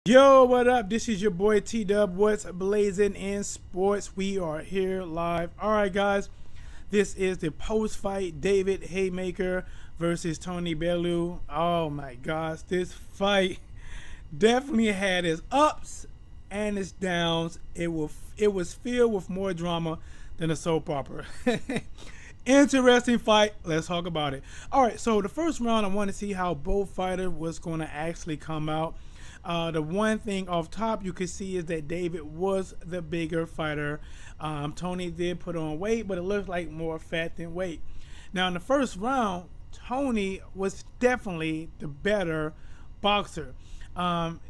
Yo, what up? This is your boy T Dub. What's blazing in sports? We are here live. All right, guys. This is the post-fight David Haymaker versus Tony Bellew. Oh my gosh, this fight definitely had its ups and its downs. It was filled with more drama than a soap opera. Interesting fight. Let's talk about it. All right, so the first round, I want to see how both fighters was going to actually come out. The one thing off top you could see is that David was the bigger fighter. Tony did put on weight, but it looked like more fat than weight. Now, in the first round, Tony was definitely the better boxer.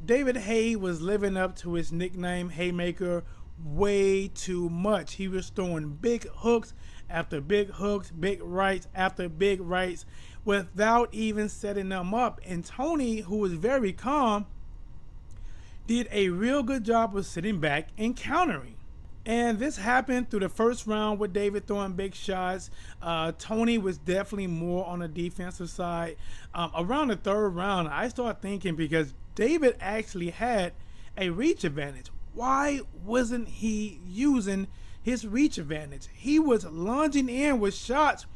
David Haye was living up to his nickname, Haymaker, way too much. He was throwing big hooks after big hooks, big rights after big rights, without even setting them up. And Tony, who was very calm, did a real good job of sitting back and countering. And this happened through the first round with David throwing big shots. Tony was definitely more on the defensive side. Around the third round, I started thinking, because David actually had a reach advantage, why wasn't he using his reach advantage? He was lunging in with shots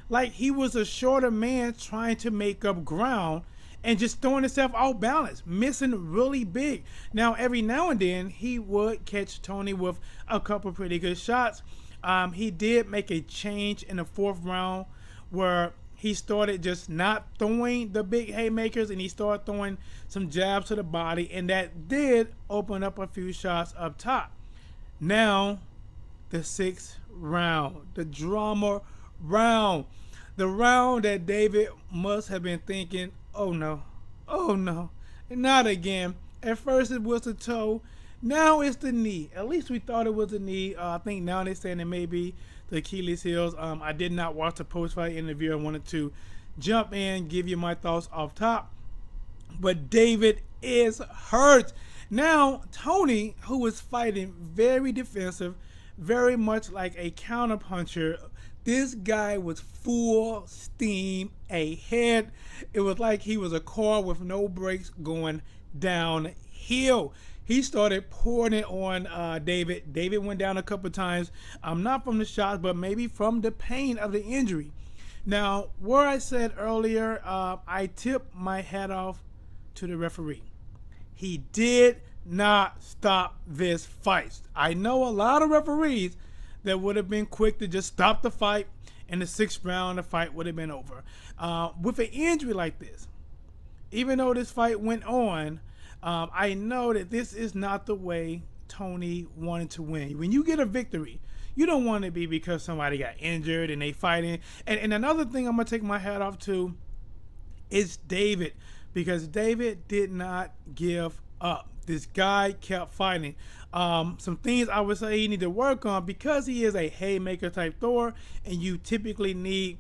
like he was a shorter man trying to make up ground and just throwing himself off balance, missing really big. Now, every now and then, he would catch Tony with a couple pretty good shots. He did make a change in the fourth round where he started just not throwing the big haymakers, and he started throwing some jabs to the body, and that did open up a few shots up top. Now, the sixth round, the drama round, the round that David must have been thinking, oh no, not again. At first it was the toe, now it's the knee. At least we thought it was the knee. I think now they're saying it may be the Achilles heels. I did not watch the post-fight interview. I wanted to jump in, give you my thoughts off top. But David is hurt. Now, Tony, who was fighting very defensive, very much like a counterpuncher, this guy was full steam ahead. It was like he was a car with no brakes going downhill. He started pouring it on David. David went down a couple times, not from the shots, but maybe from the pain of the injury. Now, where I said earlier, I tipped my hat off to the referee. He did not stop this fight. I know a lot of referees that would have been quick to just stop the fight. In the sixth round, the fight would have been over. With an injury like this, even though this fight went on, I know that this is not the way Tony wanted to win. When you get a victory, you don't want it to be because somebody got injured and they fighting. And another thing I'm going to take my hat off to is David, because David did not give up. This guy kept fighting. Some things I would say he need to work on, because he is a haymaker type thrower, and you typically need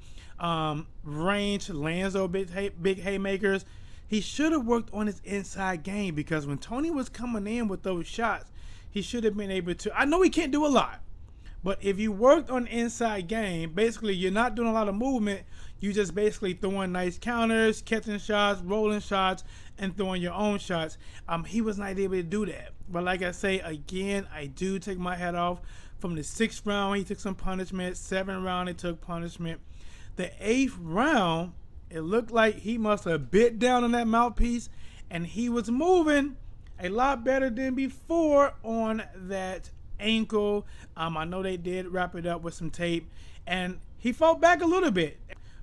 range lands or big haymakers. He should have worked on his inside game, because when Tony was coming in with those shots, he should have been able to. I know he can't do a lot, but if you worked on inside game, basically you're not doing a lot of movement. You just basically throwing nice counters, catching shots, rolling shots, and throwing your own shots. He was not able to do that. But like I say, again, I do take my hat off. From the sixth round, he took some punishment. Seventh round, he took punishment. The eighth round, it looked like he must have bit down on that mouthpiece, and he was moving a lot better than before on that ankle. I know they did wrap it up with some tape, and he fought back a little bit.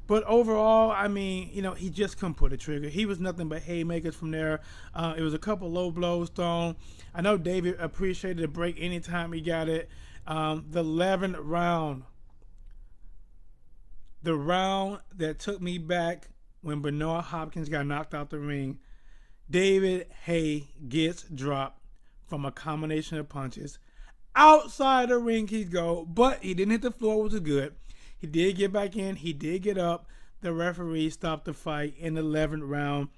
But overall, I mean, he just couldn't put a trigger. He was nothing but haymakers from there. It was a couple low blows thrown. I know David appreciated the break anytime he got it. The 11th round, the round that took me back when Bernard Hopkins got knocked out the ring, David Haye gets dropped from a combination of punches. Outside the ring he'd go, but he didn't hit the floor, which was good. He did get back in. He did get up. The referee stopped the fight in the 11th round.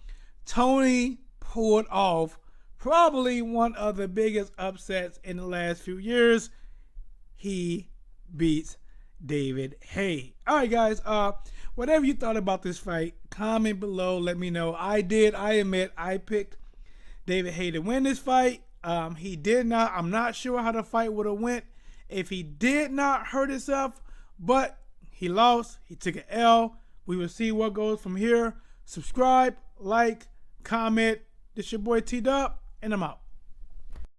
Tony pulled off probably one of the biggest upsets in the last few years. He beats David Haye. All right, guys. Whatever you thought about this fight, comment below. Let me know. I admit, I picked David Haye to win this fight. He did not. I'm not sure how the fight would have went if he did not hurt himself, but he lost. He took an L. We will see what goes from here. Subscribe, like, comment. This your boy T-Dub, and I'm out.